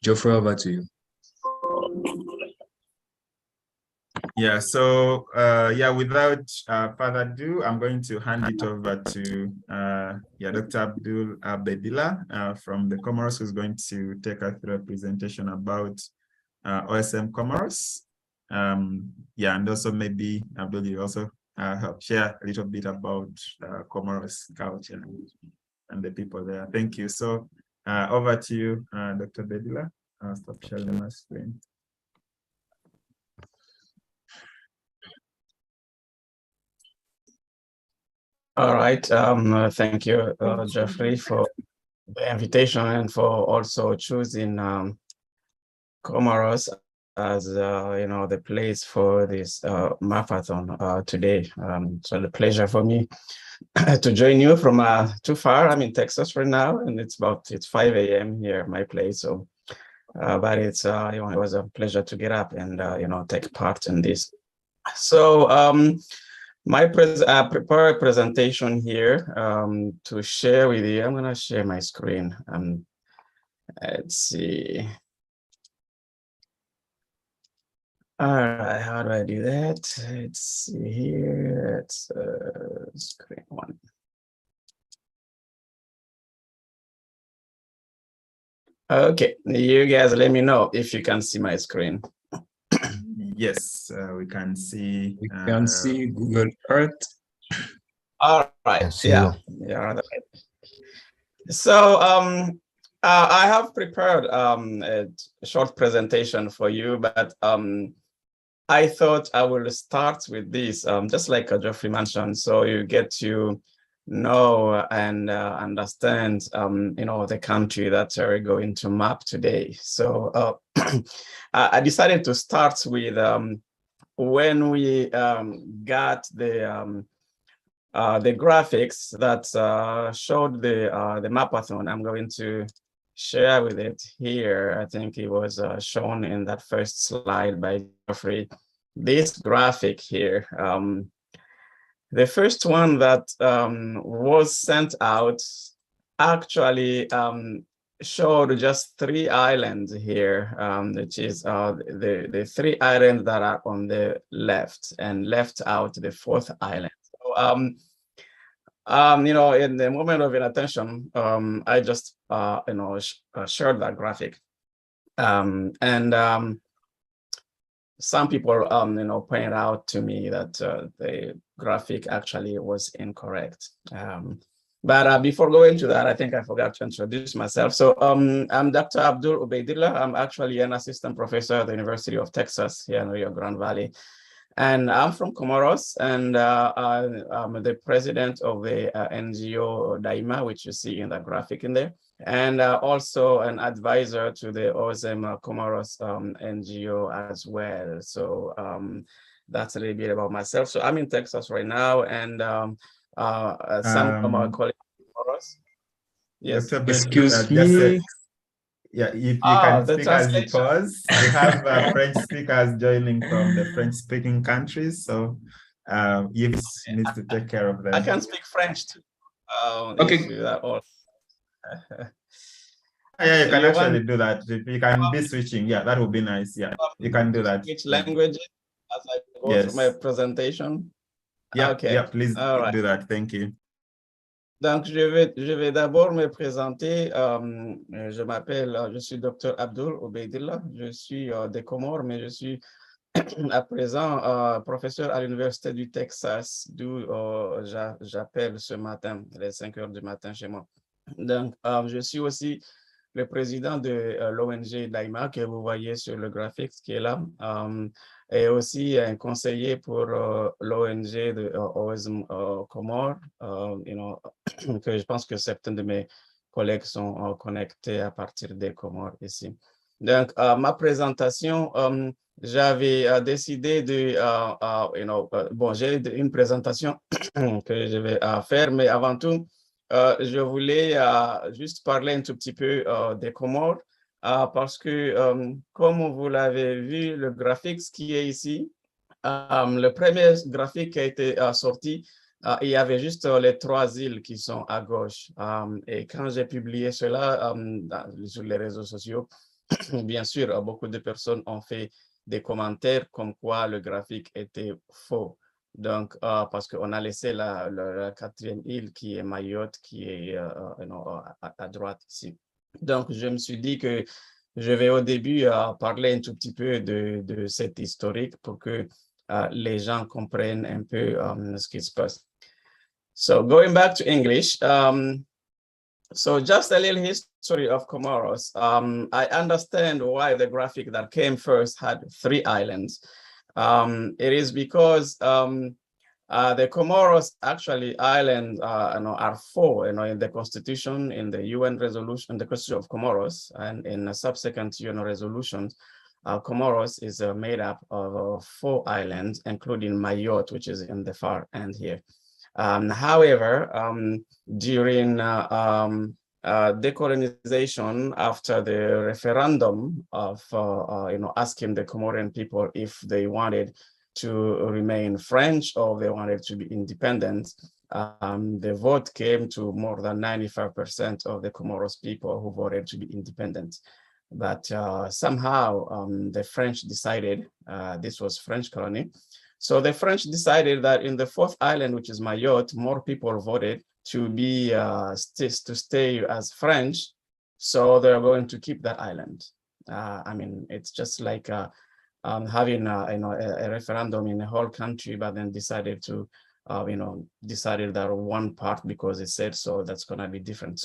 Geoffrey, over to you. Yeah, so without further ado, I'm going to hand it over to Dr. Abdul Bedila from the Comoros, who's going to take us through a presentation about OSM Comoros. And also maybe Abdul, you also help share a little bit about Comoros culture and the people there. Thank you. So over to you, Dr. Bedila. I'll stop sharing my screen. All right. Thank you, Geoffrey, for the invitation and for also choosing Comoros as the place for this Mapathon today. So the pleasure for me to join you from too far. I'm in Texas right now, and it's 5 a.m. here at my place. So, but it's it was a pleasure to get up and take part in this. So my prepare a presentation here to share with you. I'm gonna share my screen. Let's see. All right, how do I do that? Let's see here. It's screen one. Okay, you guys let me know if you can see my screen. Yes, we can see. We can see Google Earth. All right, yeah. So I have prepared a short presentation for you, but I thought I will start with this, just like Geoffrey mentioned, so you get to know and understand, the country that we're going to map today. So I decided to start with when we got the graphics that showed the Mapathon. I'm going to share with it here. I think it was shown in that first slide by Geoffrey. This graphic here, the first one that was sent out actually showed just 3 islands here, which is the 3 islands that are on the left, and left out the 4th island. So, in the moment of inattention, I just, shared that graphic. Some people, pointed out to me that the graphic actually was incorrect. But before going to that, I think I forgot to introduce myself. So I'm Dr. Abdul Ubaidillah. I'm actually an assistant professor at the University of Texas here in Rio Grande Valley. And I'm from Comoros, and I'm the president of the NGO Daima, which you see in the graphic in there, and also an advisor to the OSM Comoros NGO as well. So that's a little bit about myself. So I'm in Texas right now, and some of my colleagues in Comoros. Yes. Excuse me. Yeah, if you can speak as it was. We have French speakers joining from the French-speaking countries, so you need to take care of them. I can speak French too. Okay. Yeah, you can actually do that. If you can be switching, yeah, that would be nice. Yeah, you can do that. Which language as I go through my presentation? Yeah, okay. Yeah, please do that. Thank you. Donc, je vais d'abord me présenter. Je suis Dr. Abdul Ubaidillah. Je suis des Comores, mais je suis à présent professeur à l'Université du Texas, d'où j'appelle ce matin, les 5 heures du matin chez moi. Donc, je suis aussi le président de l'ONG Daima que vous voyez sur le graphique qui est là, et aussi un conseiller pour l'ONG de OSM Comores, que je pense que certains de mes collègues sont connectés à partir des Comores ici. Donc, ma présentation, j'avais décidé de, j'ai une présentation que je vais faire, mais avant tout, je voulais juste parler un tout petit peu des Comores, parce que, comme vous l'avez vu, le graphique qui est ici, le premier graphique qui a été sorti, il y avait juste les 3 îles qui sont à gauche. Et quand j'ai publié cela sur les réseaux sociaux, bien sûr, beaucoup de personnes ont fait des commentaires comme quoi le graphique était faux. Donc, parce qu'on a laissé la quatrième île qui est Mayotte, qui est à droite ici. Donc, je me suis dit que je vais au début parler un tout petit peu de cette historique pour que les gens comprennent un peu ce qui se passe. So going back to English, so just a little history of Comoros. I understand why the graphic that came first had 3 islands. It is because the Comoros actually islands are 4, in the constitution, in the UN resolution, the Constitution of Comoros, and in subsequent UN resolutions. Comoros is made up of 4 islands, including Mayotte, which is in the far end here. However, during decolonization, after the referendum of asking the Comorian people if they wanted to remain French or they wanted to be independent, the vote came to more than 95% of the Comoros people who voted to be independent. But somehow the French decided, this was French colony, so the French decided that in the 4th island, which is Mayotte, more people voted to be to stay as French, so they're going to keep that island. I mean, it's just like having a referendum in the whole country, but then decided to decided that one part because it said so, that's going to be different.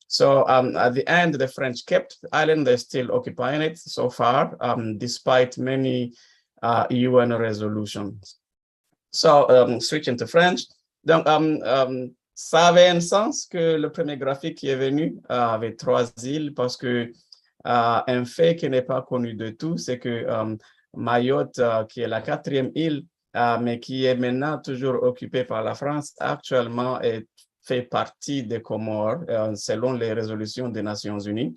So at the end, the French kept the island. They're still occupying it so far, despite many UN resolutions. So switching to French. Donc, ça avait un sens que le premier graphique qui est venu avait 3 îles parce que un fait qui n'est pas connu de tout, c'est que Mayotte, qui est la 4e île, mais qui est maintenant toujours occupée par la France, actuellement fait partie des Comores selon les résolutions des Nations Unies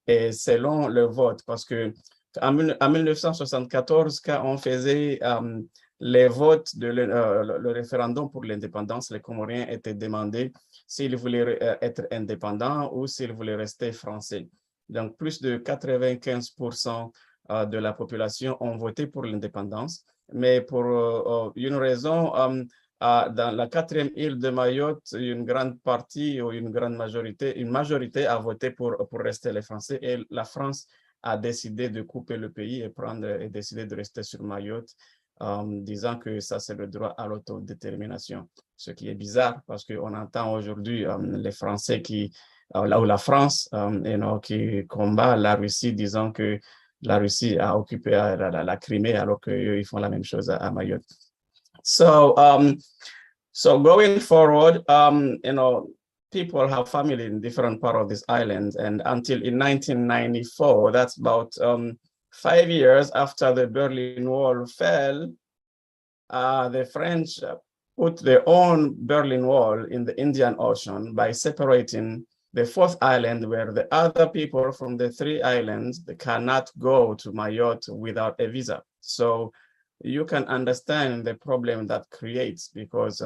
et selon le vote, parce que en 1974, quand on faisait les votes le référendum pour l'indépendance, les Comoriens étaient demandés s'ils voulaient être indépendants ou s'ils voulaient rester français. Donc, plus de 95% de la population ont voté pour l'indépendance, mais pour une raison, dans la 4e île de Mayotte, une grande partie ou une majorité a voté pour rester les Français et la France a décidé de couper le pays et décidé de rester sur Mayotte, disant que ça, c'est le droit à l'autodétermination. Ce qui est bizarre parce qu'on entend aujourd'hui les Français là où la France qui combat la Russie, disant que la Russie a occupé la Crimée alors qu'ils font la même chose à Mayotte. So going forward, people have family in different parts of this island, and until in 1994, that's about 5 years after the Berlin Wall fell, the French put their own Berlin Wall in the Indian Ocean by separating the 4th island, where the other people from the 3 islands, they cannot go to Mayotte without a visa. So you can understand the problem that creates because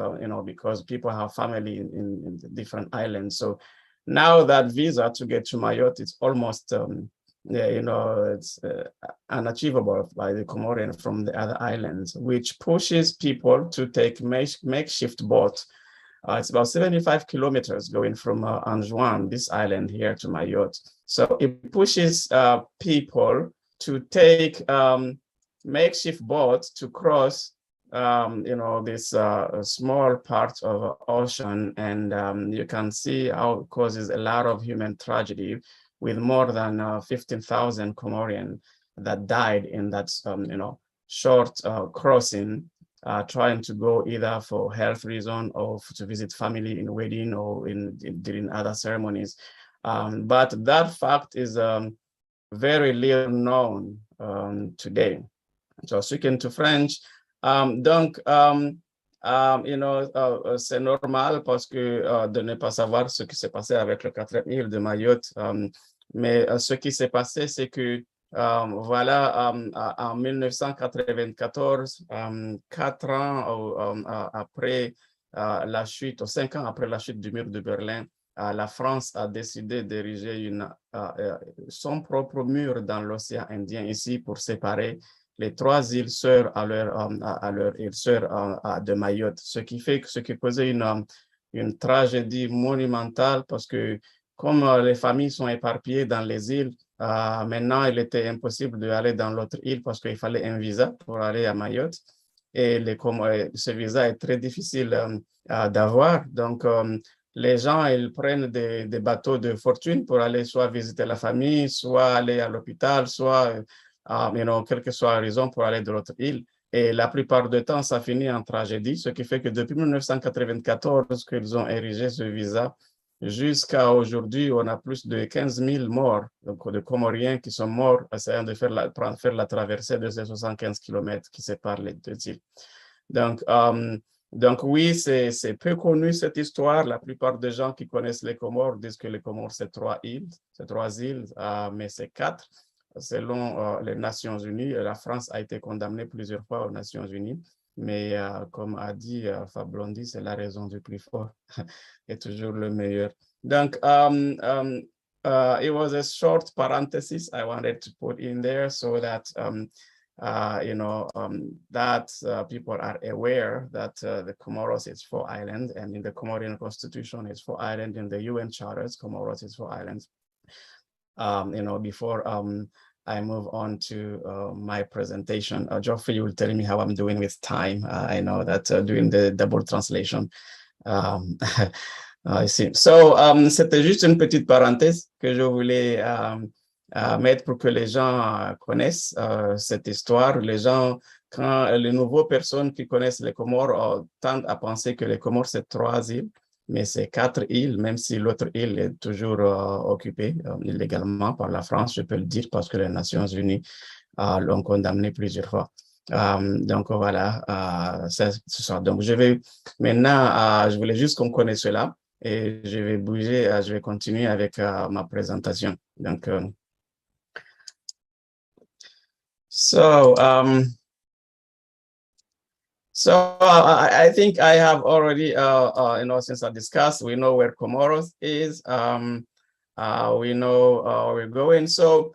because people have family in the different islands. So now that visa to get to Mayotte, it's almost it's unachievable by the Comorian from the other islands, which pushes people to take makeshift boat. It's about 75 kilometers going from Anjouan, this island here, to Mayotte. So it pushes people to take makeshift boats to cross this small part of ocean, and you can see how it causes a lot of human tragedy, with more than 15,000 Comorian that died in that short crossing, trying to go either for health reason or to visit family in wedding or during other ceremonies. But that fact is very little known today. So switching to French, donc, c'est normal parce que de ne pas savoir ce qui s'est passé avec le 4e île de Mayotte, mais ce qui s'est passé, c'est que voilà, en 1994, 4 ans après la chute, ou 5 ans après la chute du mur de Berlin, la France a décidé d'ériger son propre mur dans l'océan Indien ici pour séparer les 3 îles sœurs à leur île sœur de Mayotte, ce qui causait une tragédie monumentale parce que comme les familles sont éparpillées dans les îles, maintenant il était impossible d'aller dans l'autre île parce qu'il fallait un visa pour aller à Mayotte. Et ce visa est très difficile d'avoir. Donc, les gens, ils prennent des bateaux de fortune pour aller soit visiter la famille, soit aller à l'hôpital, soit, quelle que soit la raison, pour aller de l'autre île. Et la plupart du temps, ça finit en tragédie, ce qui fait que depuis 1994 qu'ils ont érigé ce visa, jusqu'à aujourd'hui, on a plus de 15 000 morts, donc de Comoriens qui sont morts essayant de faire la traversée de ces 75 km qui séparent les 2 îles. Donc oui, c'est peu connu cette histoire. La plupart des gens qui connaissent les Comores disent que les Comores, c'est 3 îles, mais c'est 4. Selon les Nations Unies, la France a été condamnée plusieurs fois aux Nations Unies. Mais comme a dit Fablondi, c'est la raison du plus fort est toujours le meilleur. Donc, it was a short parenthesis I wanted to put in there so that, people are aware that the Comoros is 4 islands, and in the Comorian Constitution, it's 4 islands. In the UN charters, Comoros is 4 islands. Before I move on to my presentation. Geoffrey, you will tell me how I'm doing with time. I know that doing the double translation. I see. So, c'était juste une petite parenthèse que je voulais mettre pour que les gens connaissent cette histoire. Les gens, quand les nouvelles personnes qui connaissent les Comores tendent à penser que les Comores, c'est 3 îles. Mais c'est 4 îles, même si l'autre île est toujours occupée illégalement par la France, je peux le dire, parce que les Nations Unies l'ont condamné plusieurs fois. Donc voilà, c'est ça. Donc je vais maintenant, je voulais juste qu'on connaisse cela et je vais bouger, je vais continuer avec ma présentation. Donc, So I think I have already, since I discussed, we know where Comoros is. We know where we're going. So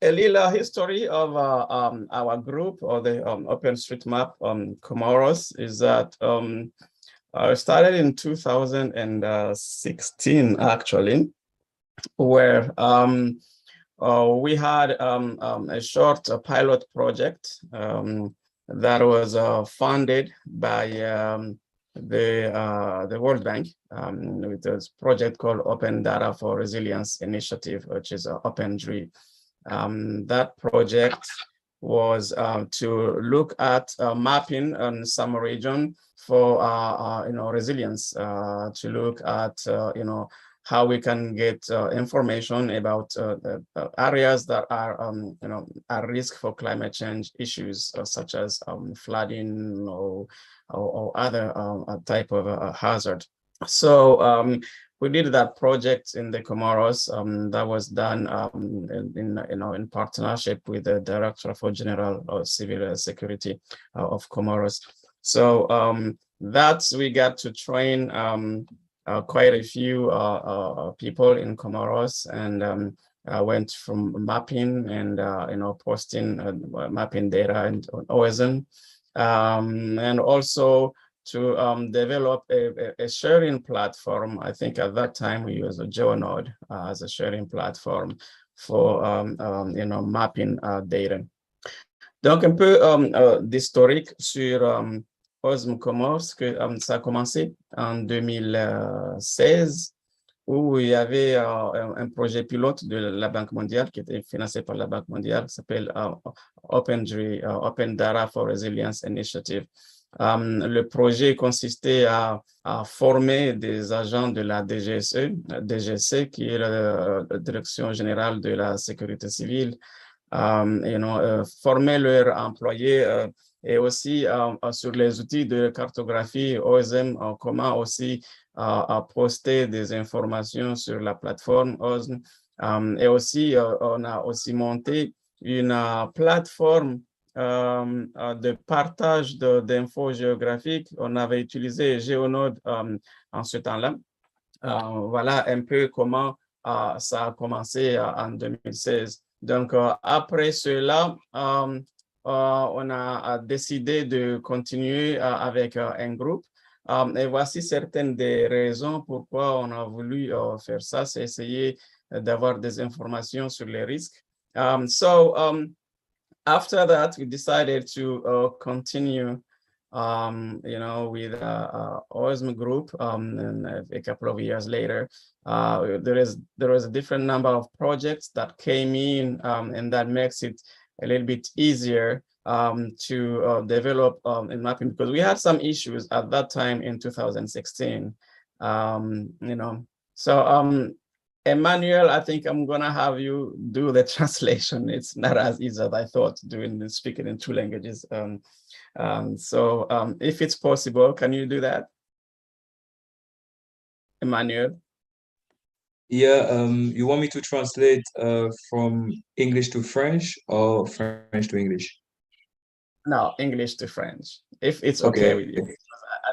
a little history of our group, or the OpenStreetMap Comoros, is that started in 2016, actually, where we had a short pilot project that was funded by the World Bank with a project called Open Data for Resilience Initiative, which is OpenDRI. That project was to look at mapping on some region for resilience, to look at how we can get information about areas that are at risk for climate change issues, such as flooding or other type of hazard. So we did that project in the Comoros. That was done in partnership with the Director General of Civil Security of Comoros. So we got to train quite a few people in Comoros, and went from mapping and posting mapping data and on OSM, and also to develop a sharing platform. I think at that time we used a GeoNode as a sharing platform for mapping data. Donc un peu d'historique sur OSM Comoros, que ça a commencé en 2016, où il y avait un projet pilote de la Banque mondiale qui était financé par la Banque mondiale, qui s'appelle OpenDRI, Open Data for Resilience Initiative. Le projet consistait à former des agents de la DGC, qui est la Direction générale de la sécurité civile, former leurs employés et aussi sur les outils de cartographie OSM, comment aussi poster des informations sur la plateforme OSM. Et aussi, on a aussi monté une plateforme de partage d'infos géographiques. On avait utilisé GeoNode en ce temps-là. Voilà un peu comment ça a commencé en 2016. Donc, après cela, on a décidé de continuer avec un groupe. Et voici certaines des raisons pourquoi on a voulu faire ça, c'est essayer d'avoir des informations sur les risques. After that, we decided to continue with OSM group, and a couple of years later, there was a different number of projects that came in, and that makes it a little bit easier to develop in mapping, because we had some issues at that time in 2016. Emmanuel, I think I'm gonna have you do the translation. It's not as easy as I thought speaking in 2 languages. If it's possible, can you do that? Emmanuel? Yeah, you want me to translate from English to French or French to English? No, English to French, if it's okay with you.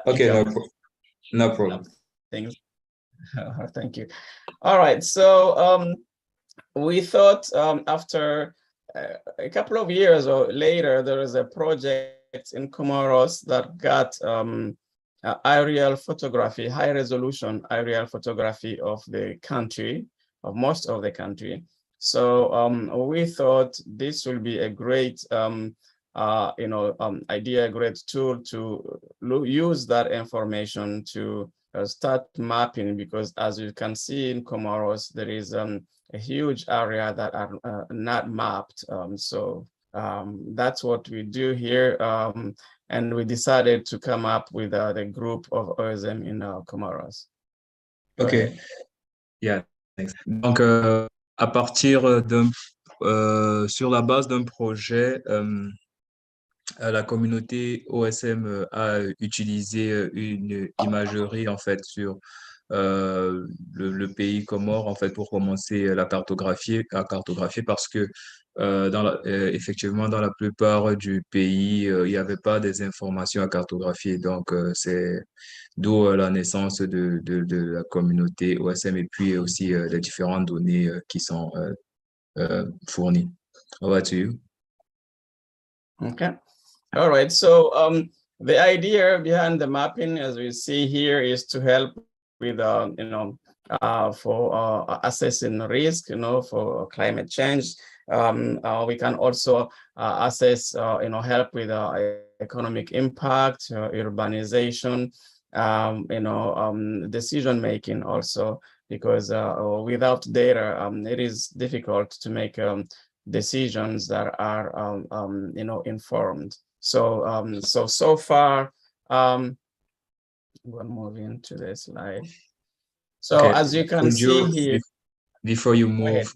Okay, no problem. Things. Thank you. All right, so we thought after a couple of years or later, there is a project in Comoros that got aerial photography, high resolution aerial photography of the country, of most of the country. So we thought this will be a great idea, a great tool to use that information to start mapping, because as you can see in Comoros, there is a huge area that are not mapped. That's what we do here. And we decided to come up with the group of OSM in Comoros. Ok. Yeah, thanks. Donc, à partir sur la base d'un projet, la communauté OSM a utilisé une imagerie en fait sur le pays Comores en fait pour commencer à cartographier parce que effectivement dans la plupart du pays il n'y avait pas des informations à cartographier, donc c'est d'où la naissance de la communauté OSM et puis aussi les différentes données qui sont fournies. Over to you. Okay. All right. So the idea behind the mapping, as we see here, is to help with for assessing risk, for climate change. We can also assess, help with economic impact, urbanization, decision making also, because without data, it is difficult to make decisions that are informed. So far, we'll move into the slide. So Okay. as you can see here, before you move,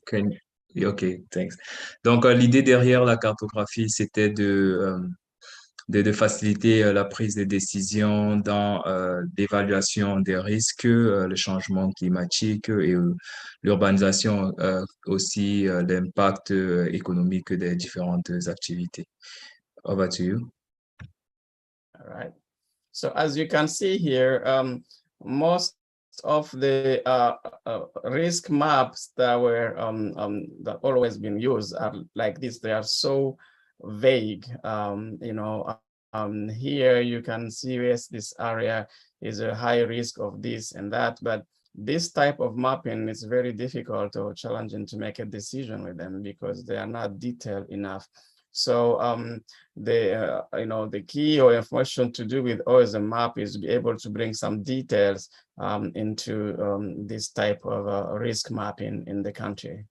okay, thanks. Donc l'idée derrière la cartographie, c'était de faciliter la prise de décision dans l'évaluation des risques, le changement climatique et l'urbanisation, aussi l'impact économique des différentes activités. Over to you. All right. So as you can see here, most of the risk maps that were that always been used are like this. They are so vague. Here you can see, yes, this area is a high risk of this and that, but this type of mapping is very difficult or challenging to make a decision with them because they are not detailed enough. So the key or information to do with OSM map is to be able to bring some details into this type of risk mapping in the country.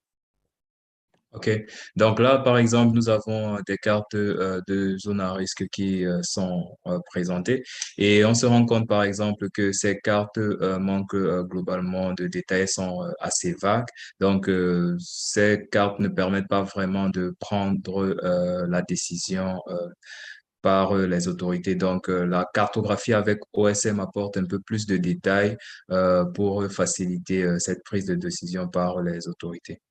OK. Donc là, par exemple, nous avons des cartes de zones à risque qui sont présentées et on se rend compte, par exemple, que ces cartes manquent globalement de détails, sont assez vagues. Donc, ces cartes ne permettent pas vraiment de prendre la décision par les autorités. Donc, la cartographie avec OSM apporte un peu plus de détails pour faciliter cette prise de décision par les autorités.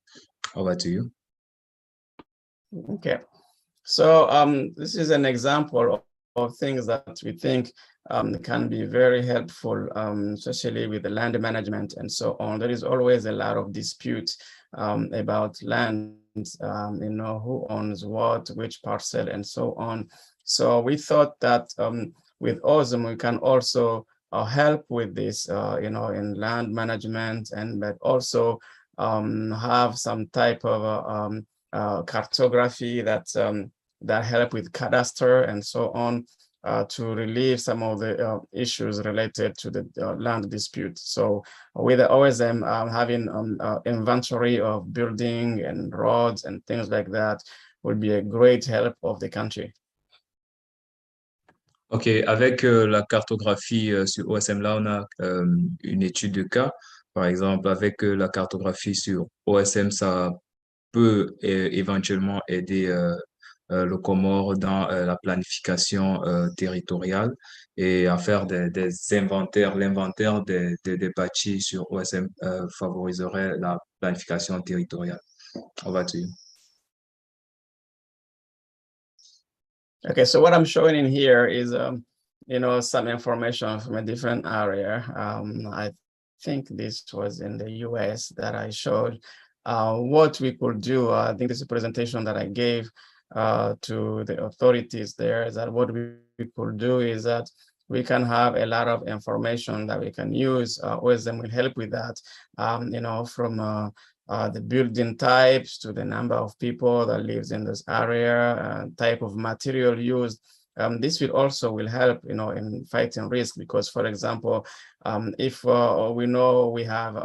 Over to you. Okay, so this is an example things that we think can be very helpful, especially with the land management and so on. There is always a lot of dispute about land, who owns what, which parcel, and so on. So we thought that with OSM, we can also help with this, in land management, and but also have some type of cartography that help with cadastre and so on, to relieve some of the issues related to the land dispute. So with the OSM having inventory of building and roads and things like that would be a great help of the country. OK, avec la cartographie sur OSM, là, on a une étude de cas. Par exemple, avec la cartographie sur OSM, ça peut éventuellement aider le Comore dans la planification territoriale et à faire des inventaires. L'inventaire des bâtis sur OSM favoriserait la planification territoriale. Over to you. Okay, so what I'm showing in here is, some information from a different area. I think this was in the US that I showed what we could do. I think this is a presentation that I gave to the authorities there, is that what we could do is that we can have a lot of information that we can use. OSM will help with that, from the building types to the number of people that lives in this area, type of material used. This will help, in fighting risk, because, for example, if we know we have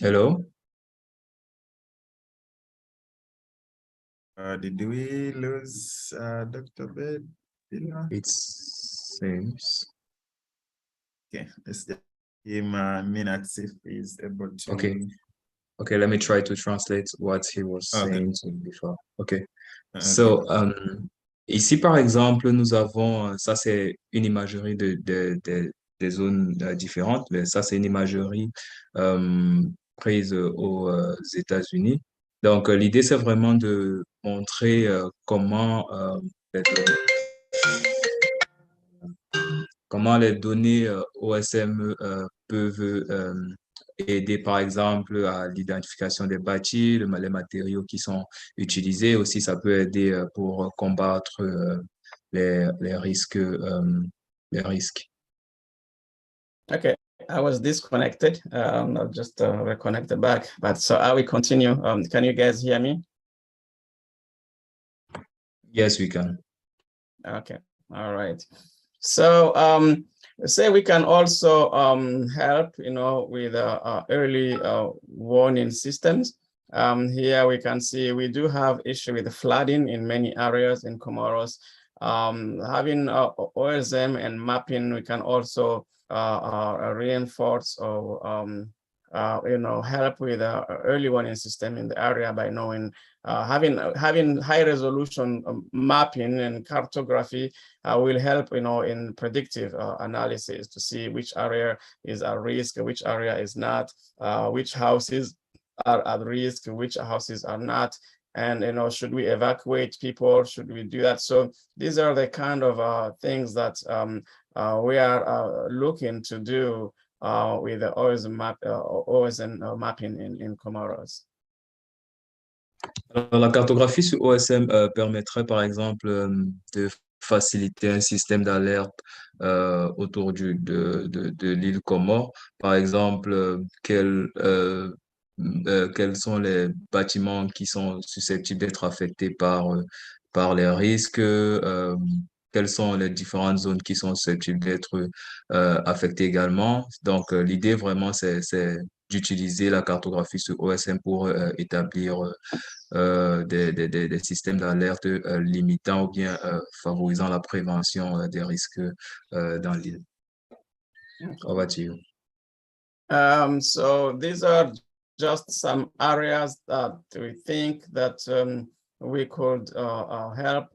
Hello? Did we lose Dr. Bed? It seems. Okay, let's give him a minute, see if he's able to. Okay, let me try to translate what he was saying before. Okay. So, ici, par exemple, nous avons, ça c'est une imagerie des zones différentes, mais ça c'est une imagerie prise aux États-Unis. Donc, l'idée, c'est vraiment de montrer comment les données OSM peuvent aider, par exemple, à l'identification des bâtis, les matériaux qui sont utilisés. Aussi, ça peut aider pour combattre les risques. Les risques. Okay, I was disconnected. I'll just reconnected back. But so I will continue. Can you guys hear me? Yes, we can. Okay, all right. So say we can also help, with early warning systems. Here we can see we do have issue with the flooding in many areas in Comoros. Having OSM and mapping, we can also reinforce or help with early warning system in the area by knowing, having high resolution mapping and cartography will help, in predictive analysis to see which area is at risk, which area is not, which houses are at risk, which houses are not, and should we evacuate people, should we do that? So these are the kind of things that we are looking to do with the OSM mapping in Comoros. Alors, la cartographie sur OSM permettrait, par exemple, de faciliter un système d'alerte autour de l'île Comore. Par exemple, quels sont les bâtiments qui sont susceptibles d'être affectés par les risques, quelles sont les différentes zones qui sont susceptibles d'être affectées également. Donc, l'idée vraiment, c'est d'utiliser la cartographie sur OSM pour établir des systèmes d'alerte limitant ou bien favorisant la prévention des risques dans l'île. Over to you. So these are just some areas that we think that we could help,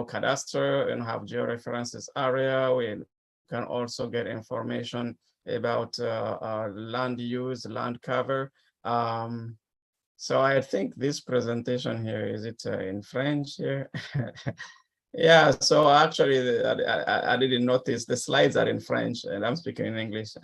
cadastre and have georeferences area. We can also get information about land use, land cover. So I think this presentation here, is it in French here? Yeah, so actually I didn't notice the slides are in French and I'm speaking in English.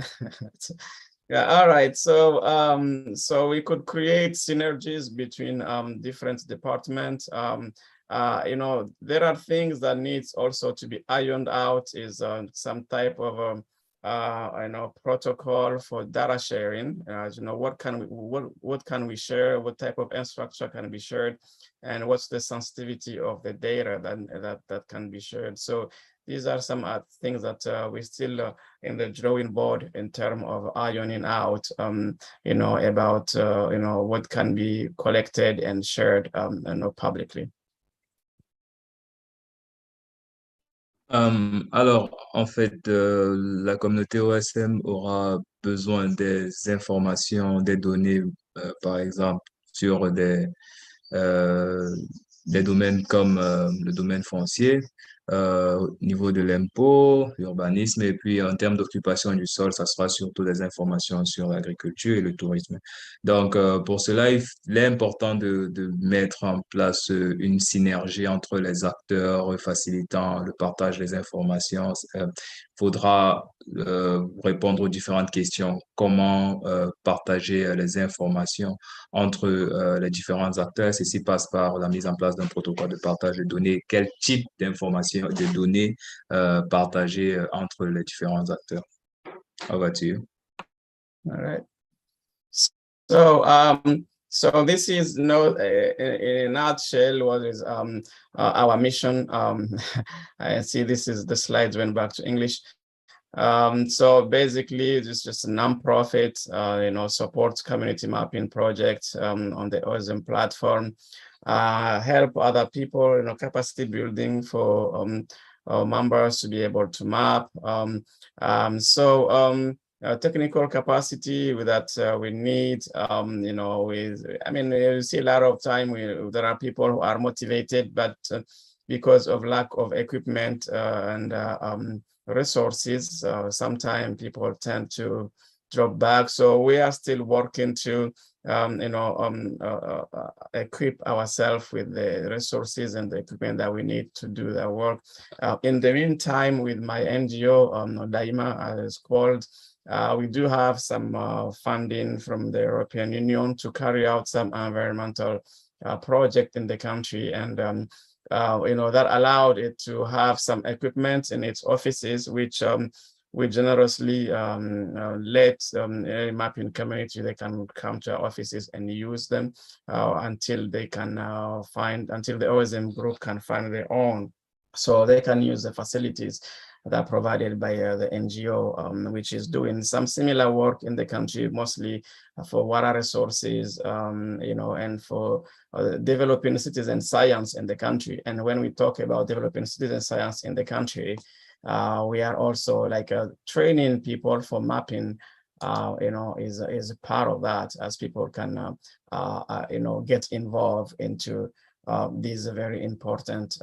Yeah, all right. So we could create synergies between different departments. There are things that needs also to be ironed out, is some type of protocol for data sharing. What can we share? What type of infrastructure can be shared, and what's the sensitivity of the data that can be shared? So these are some things that we still in the drawing board in terms of ironing out, about what can be collected and shared, publicly. Alors, en fait, la communauté OSM aura besoin des informations, des données, par exemple, sur euh, des domaines comme le domaine foncier, au niveau de l'impôt, l'urbanisme, et puis en termes d'occupation du sol, ça sera surtout des informations sur l'agriculture et le tourisme. Donc, pour cela, il est important de mettre en place une synergie entre les acteurs facilitant le partage des informations. Faudra répondre aux différentes questions. Comment partager les informations entre les différents acteurs? Ceci passe par la mise en place d'un protocole de partage de données. Quel type d'informations, de données partager entre les différents acteurs? Over to you. All right. So this is in a nutshell what is our mission. I see this is the slides went back to English. So basically, it's just a nonprofit, supports community mapping projects on the OSM platform, help other people, capacity building for members to be able to map. Technical capacity that we need, you see a lot of time there are people who are motivated, but because of lack of equipment and resources, sometimes people tend to drop back. So we are still working to equip ourselves with the resources and the equipment that we need to do that work. In the meantime, with my NGO, Daima, as called, we do have some funding from the European Union to carry out some environmental project in the country, and that allowed it to have some equipment in its offices, which we generously let a mapping community, they can come to our offices and use them until they can until the OSM group can find their own. So they can use the facilities that are provided by the NGO, which is doing some similar work in the country, mostly for water resources, and for developing citizen science in the country. And when we talk about developing citizen science in the country, we are also like training people for mapping, is a part of that, as people can, get involved into these very important,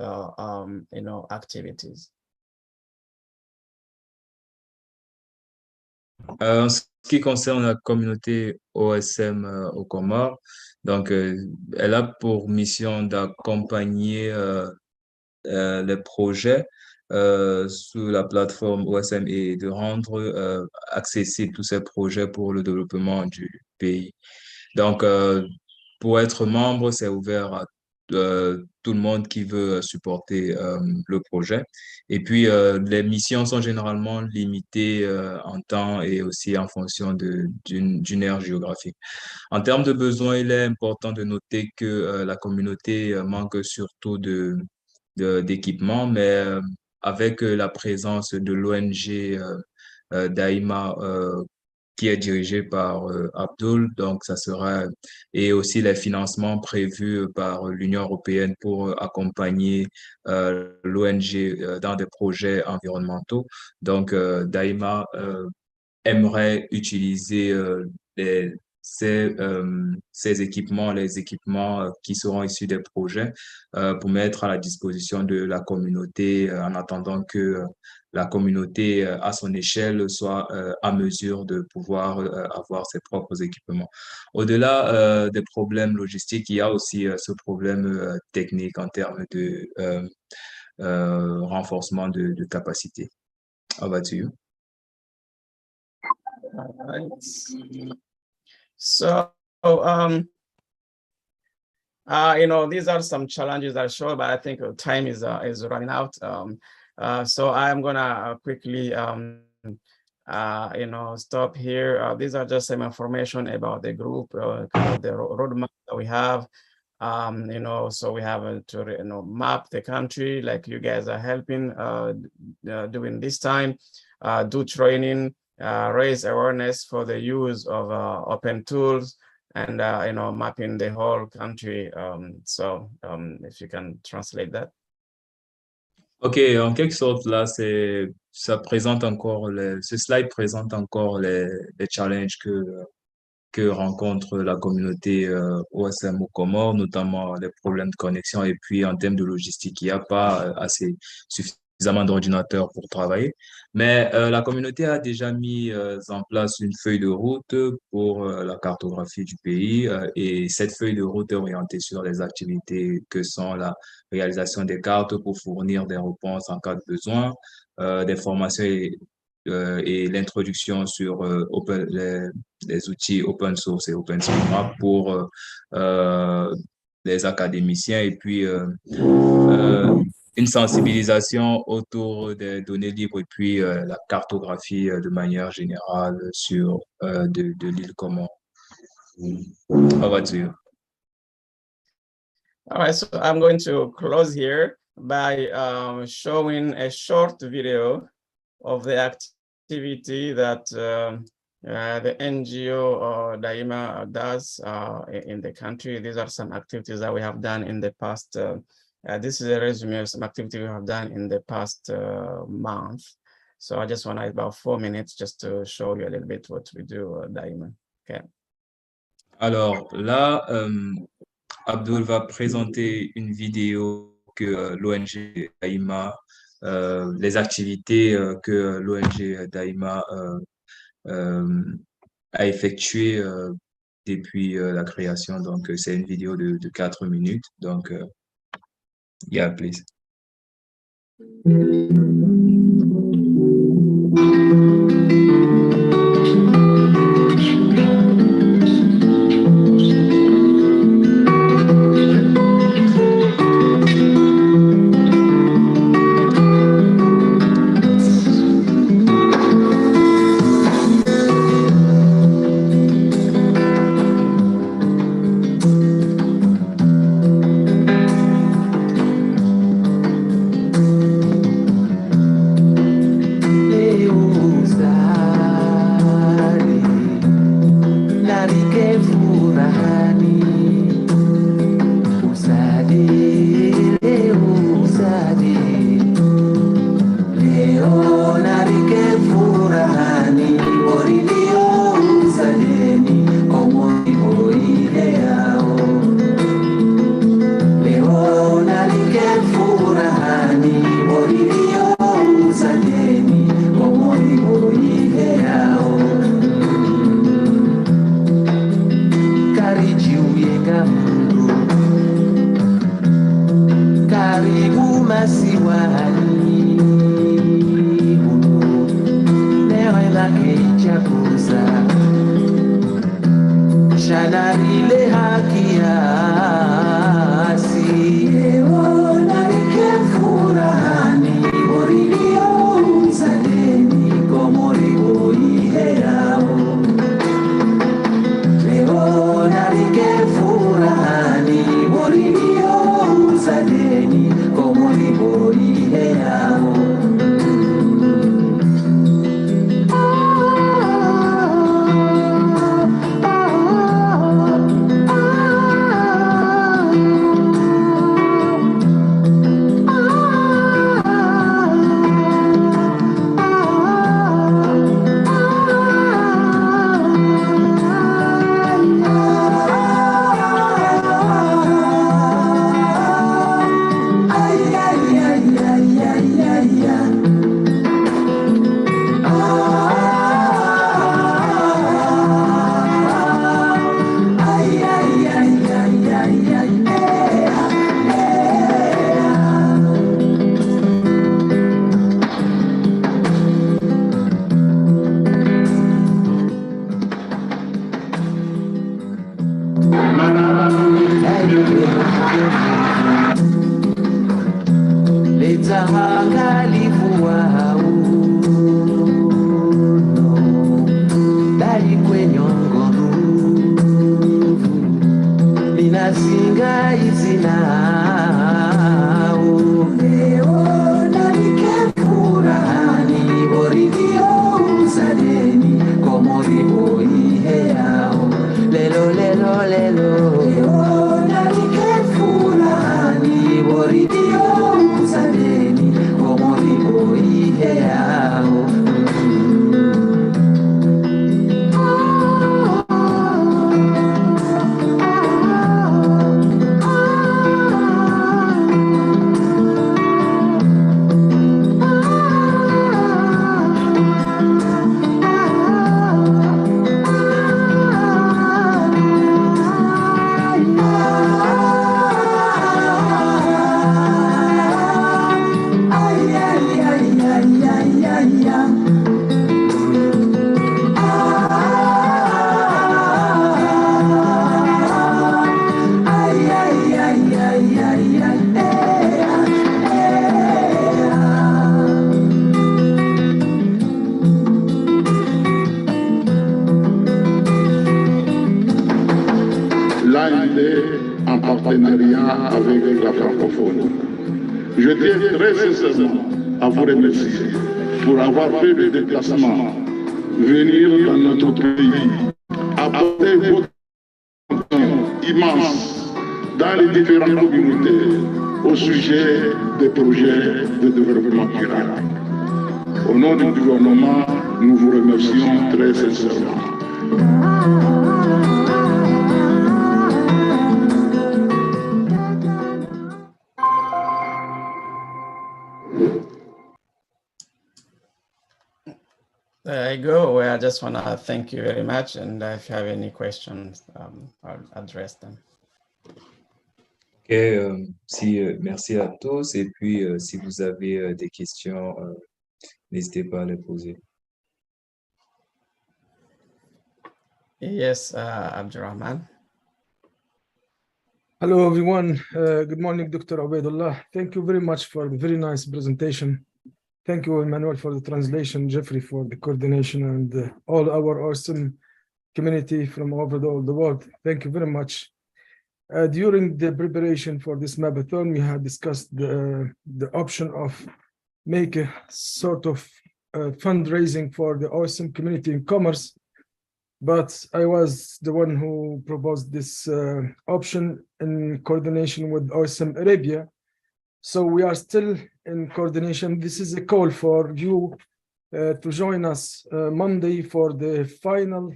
activities. En ce qui concerne la communauté OSM aux Comores, donc elle a pour mission d'accompagner les projets sous la plateforme OSM et de rendre accessibles tous ces projets pour le développement du pays. Donc, pour être membre, c'est ouvert à tout le monde qui veut supporter le projet. Et puis, les missions sont généralement limitées en temps et aussi en fonction d'une aire géographique. En termes de besoins, il est important de noter que la communauté manque surtout d'équipements, mais avec la présence de l'ONG Daima, qui est dirigé par Abdul, donc ça sera, et aussi les financements prévus par l'Union européenne pour accompagner l'ONG dans des projets environnementaux. Donc, Daima aimerait utiliser ces équipements, les équipements qui seront issus des projets pour mettre à la disposition de la communauté en attendant que la communauté à son échelle soit à mesure de pouvoir avoir ses propres équipements. Au-delà des problèmes logistiques, il y a aussi ce problème technique en termes de renforcement de capacité. Over to you. All right. So, you know, these are some challenges that show, but I think time is running out. So I'm gonna quickly, you know, stop here. These are just some information about the group, kind of the roadmap that we have. You know, so we have to, you know, map the country like you guys are helping doing this time, do training, raise awareness for the use of open tools, and you know, mapping the whole country. So if you can translate that. OK, en quelque sorte, là, ça présente encore ce slide présente encore les challenges que rencontre la communauté OSM aux Comores, notamment les problèmes de connexion et puis en termes de logistique, il n'y a pas assez suffisamment d'ordinateurs pour travailler. Mais la communauté a déjà mis en place une feuille de route pour la cartographie du pays et cette feuille de route est orientée sur les activités que sont la réalisation des cartes pour fournir des réponses en cas de besoin, des formations et l'introduction sur les outils open source et OpenStreetMap pour les académiciens et puis une sensibilisation autour des données libres et puis la cartographie de manière générale sur de l'île Comore. Over to you. All right, so I'm going to close here by showing a short video of the activity that the NGO Daima does in the country. These are some activities that we have done in the past. This is a resume of some activity we have done in the past month. So I just want about 4 minutes just to show you a little bit what we do, Daima. Okay. Alors là, Abdul va présenter une vidéo que l'ONG Daima, les activités que l'ONG Daima a effectuées depuis la création. Donc, c'est une vidéo de 4 minutes. Donc, yeah, please. uangalifu wao dai kwenye ngoru ninazinga izinao leona nikefurani boridio uzadeni komoribo iheyao lelo lelo lelo leona nikefurani boridio uzadeni komoribo iheyao En partenariat avec la francophonie. Je tiens très sincèrement à vous remercier pour avoir fait le déplacement, venir dans notre pays, apporter votre attention immense dans les différentes communautés au sujet des projets de développement durable. Au nom du gouvernement, nous vous remercions très sincèrement. There you go. Well, I just want to thank you very much. And if you have any questions, I'll address them. Ok, merci à tous. Et puis, si vous avez des questions, n'hésitez pas à les poser. Yes, Abdurrahman. Hello, everyone. Good morning, Dr. Ubaidullah. Thank you very much for the very nice presentation. Thank you, Emmanuel, for the translation, Jeffrey for the coordination, and all our awesome community from over the world. Thank you very much. During the preparation for this Mapathon, we had discussed the option of make a sort of fundraising for the OSM community in commerce, but I was the one who proposed this option in coordination with OSM Arabia. So we are still in coordination. This is a call for you to join us Monday for the final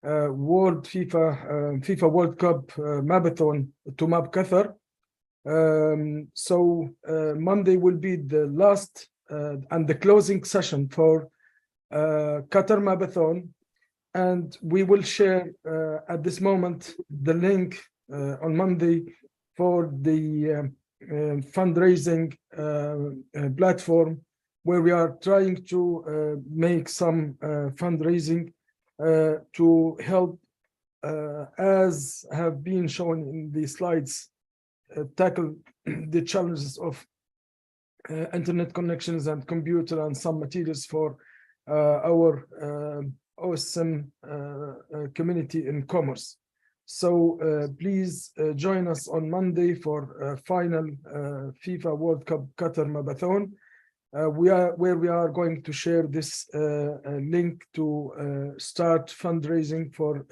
World FIFA World Cup Mapathon to Map Qatar. So Monday will be the last and the closing session for Qatar Mapathon, and we will share at this moment the link on Monday for the fundraising platform, where we are trying to make some fundraising to help, as have been shown in the slides, tackle the challenges of internet connections and computer and some materials for our OSM community in commerce. So please join us on Monday for final FIFA World Cup Qatar Mapathon, where we are going to share this link to start fundraising for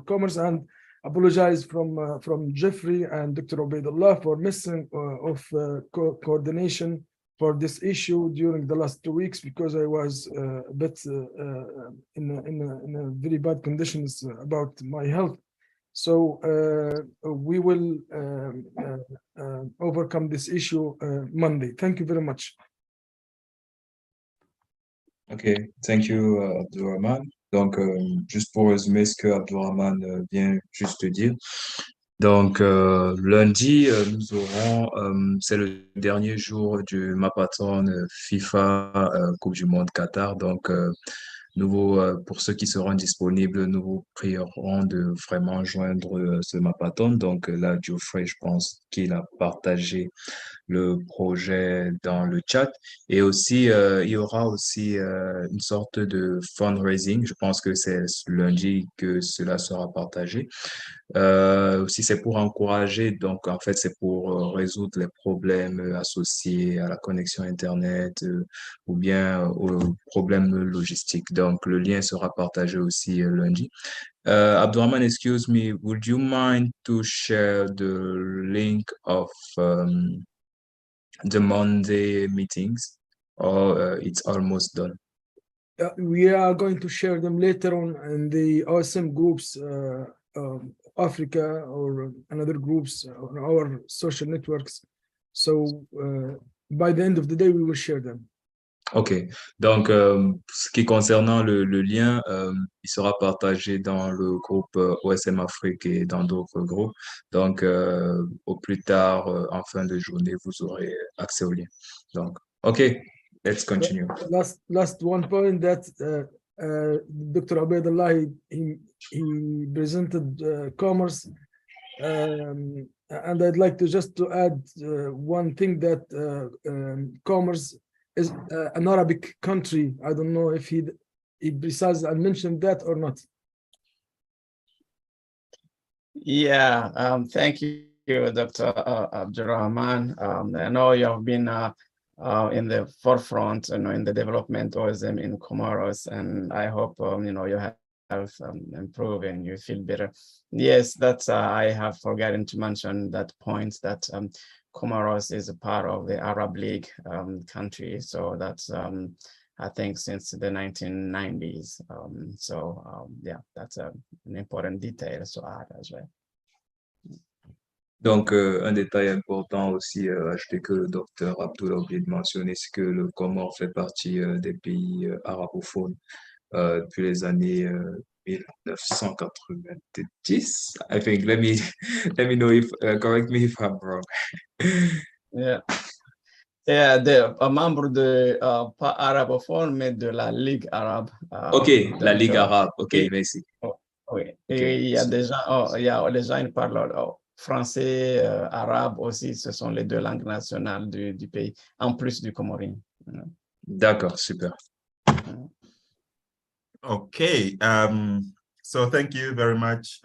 commerce. And apologize from Jeffrey and Dr. Ubaidullah for missing of coordination for this issue during the last 2 weeks, because I was a bit in a very bad conditions about my health. So we will overcome this issue Monday. Thank you very much. Ok, thank you, Abdurrahman. Donc, juste pour résumer ce que Abdurrahman vient juste de dire. Donc, lundi, nous aurons, c'est le dernier jour du Mapathon FIFA Coupe du Monde Qatar. Donc, pour ceux qui seront disponibles, nous vous prierons de vraiment joindre ce Mapathon. Donc là, Geoffrey, je pense qu'il a partagé le projet dans le chat. Et aussi, il y aura aussi une sorte de fundraising. Je pense que c'est lundi que cela sera partagé. Aussi, c'est pour encourager, donc en fait, c'est pour résoudre les problèmes associés à la connexion Internet ou bien aux problèmes logistiques. Donc, le lien sera partagé aussi lundi. Abdurrahman, excuse me, would you mind to share the link of the Monday meetings, or it's almost done? We are going to share them later on in the OSM groups, Africa or another groups on our social networks. So by the end of the day, we will share them. OK. Donc, ce qui concernant le lien, il sera partagé dans le groupe OSM Afrique et dans d'autres groupes. Donc, au plus tard, en fin de journée, vous aurez accès au lien. Donc, OK, let's continue. Last one point that Dr. Ubaidullah, he presented commerce. And I'd like to just to add one thing that commerce is an Arabic country. I don't know if he besides I mentioned that or not. Yeah, thank you, Dr. Abdurrahman. I know you have been in the forefront, in the development OSM in Comoros, and I hope you have improved and you feel better. Yes, that's I have forgotten to mention that point that Comoros is a part of the Arab League country, so that's I think since the 1990s. Yeah, that's an important detail to add as well. Donc, un détail important aussi à ajouter que le docteur Abdul a oublié de mentionner, c'est que le Comore fait partie des pays arabophones depuis les années 1990. I think, let me know if, correct me if I'm wrong. Yeah. Un membre de, pas arabophone, mais de la Ligue arabe. OK, la Ligue arabe. OK, merci. Oui, Okay. il y a des gens qui parlent français, arabe aussi, ce sont les deux langues nationales du pays, en plus du comorien. D'accord, super. Okay, so thank you very much,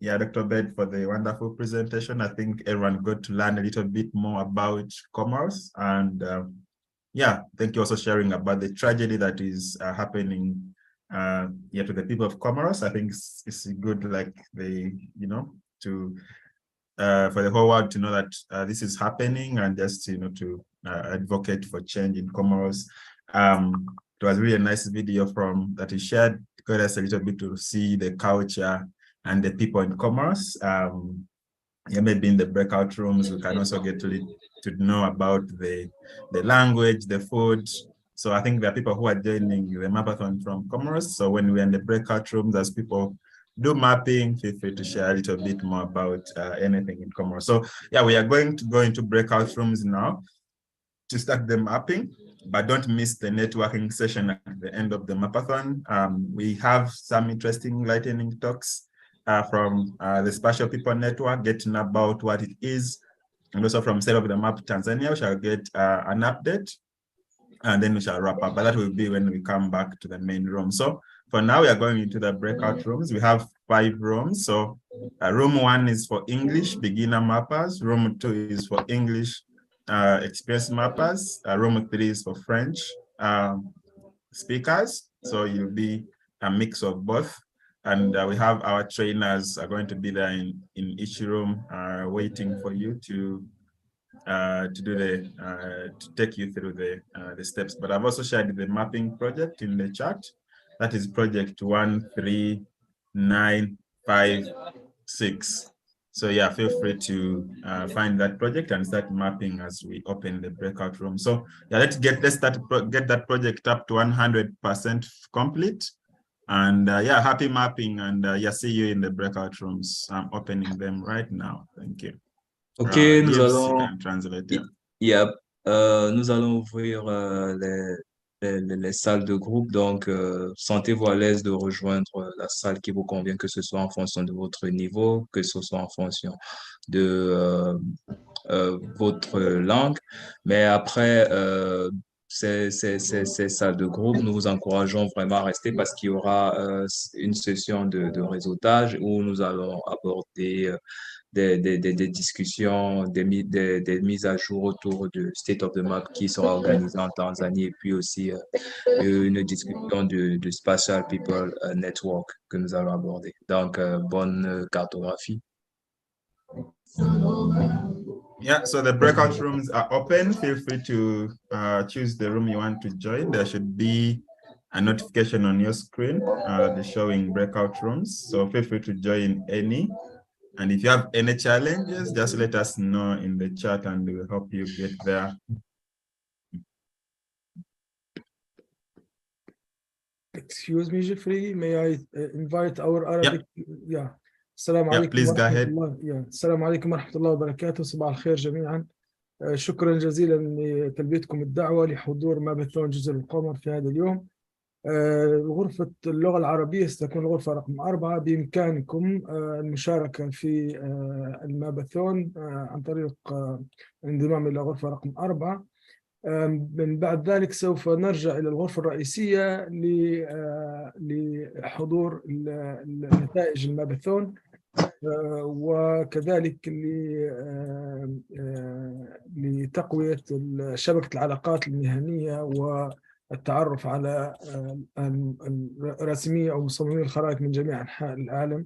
Dr. Bed, for the wonderful presentation. I think everyone got to learn a little bit more about commerce, and thank you also sharing about the tragedy that is happening to the people of Comoros. I think it's good, like to for the whole world to know that this is happening, and just to advocate for change in Comoros. It was really a nice video that he shared. It got us a little bit to see the culture and the people in Comoros. Maybe in the breakout rooms, we can also get to know about the language, the food. So I think there are people who are joining the Mapathon from Comoros. So when we're in the breakout rooms, as people do mapping, feel free to share a little bit more about anything in Comoros. So yeah, we are going to go into breakout rooms now to start the mapping, but don't miss the networking session at the end of the Mapathon. We have some interesting lightning talks from the Spatial People Network, getting about what it is, and also from State of the Map Tanzania, we shall get an update, and then we shall wrap up. But that will be when we come back to the main room. So for now, we are going into the breakout rooms. We have 5 rooms. So room 1 is for English beginner mappers. Room 2 is for English experienced mappers. Room 3 is for French speakers. So you'll be a mix of both. And we have our trainers are going to be there in each room waiting for you to take you through the steps. But I've also shared the mapping project in the chat. That is project 13956. So yeah, feel free to find that project and start mapping as we open the breakout room. So yeah, let's get that project up to 100% complete. And yeah, happy mapping, and see you in the breakout rooms. I'm opening them right now. Thank you. OK, nous allons... Yep. Nous allons ouvrir les salles de groupe. Donc, sentez-vous à l'aise de rejoindre la salle qui vous convient, que ce soit en fonction de votre niveau, que ce soit en fonction de votre langue. Mais après, ces salles de groupe, nous vous encourageons vraiment à rester parce qu'il y aura une session de réseautage où nous allons aborder des discussions, des mises à jour autour du State of the Map qui sera organisé en Tanzanie et puis aussi une discussion du Spatial People Network que nous allons aborder. Donc, bonne cartographie. Yeah, so the breakout rooms are open. Feel free to choose the room you want to join. There should be a notification on your screen showing breakout rooms. So feel free to join any. And if you have any challenges, just let us know in the chat and we will help you get there. Excuse me, Jeffrey, may I invite our Arabic? Yeah. السلام عليكم please go ahead. السلام عليكم ورحمة الله وبركاته. صباح الخير جميعا. شكرا جزيلا لتلبيتكم الدعوة لحضور ماباثون جزر القمر في هذا اليوم. غرفة اللغة العربية ستكون الغرفة رقم 4. بإمكانكم المشاركة في الماباثون عن طريق الانضمام إلى غرفة رقم 4. من بعد ذلك سوف نرجع إلى الغرفة الرئيسية لحضور نتائج الماباثون وكذلك لتقوية شبكة العلاقات المهنية والتعرف على الرسمية أو مصممي الخرائط من جميع أنحاء العالم.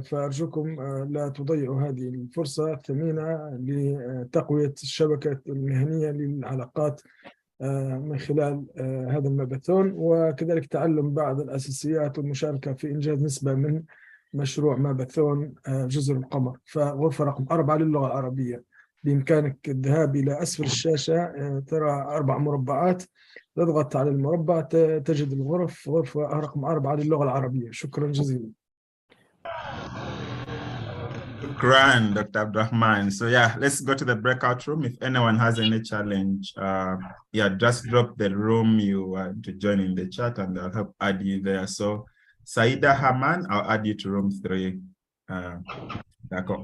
فأرجوكم لا تضيعوا هذه الفرصة الثمينة لتقوية الشبكة المهنية للعلاقات من خلال هذا الماباثون، وكذلك تعلم بعض الأساسيات والمشاركة في إنجاز نسبة من مشروع ماباثون جزر القمر. فغرفة رقم 4 للغة العربية. بإمكانك الذهاب إلى أسفل الشاشة، ترى 4 مربعات، تضغط على المربع تجد الغرف، غرفة رقم 4 للغة العربية. شكرا جزيلا. Grand, Dr. Abdurrahman. So yeah, let's go to the breakout room. If anyone has any challenge, just drop the room you want to join in the chat and I'll help add you there. So Saida Haman, I'll add you to room 3. D'accord.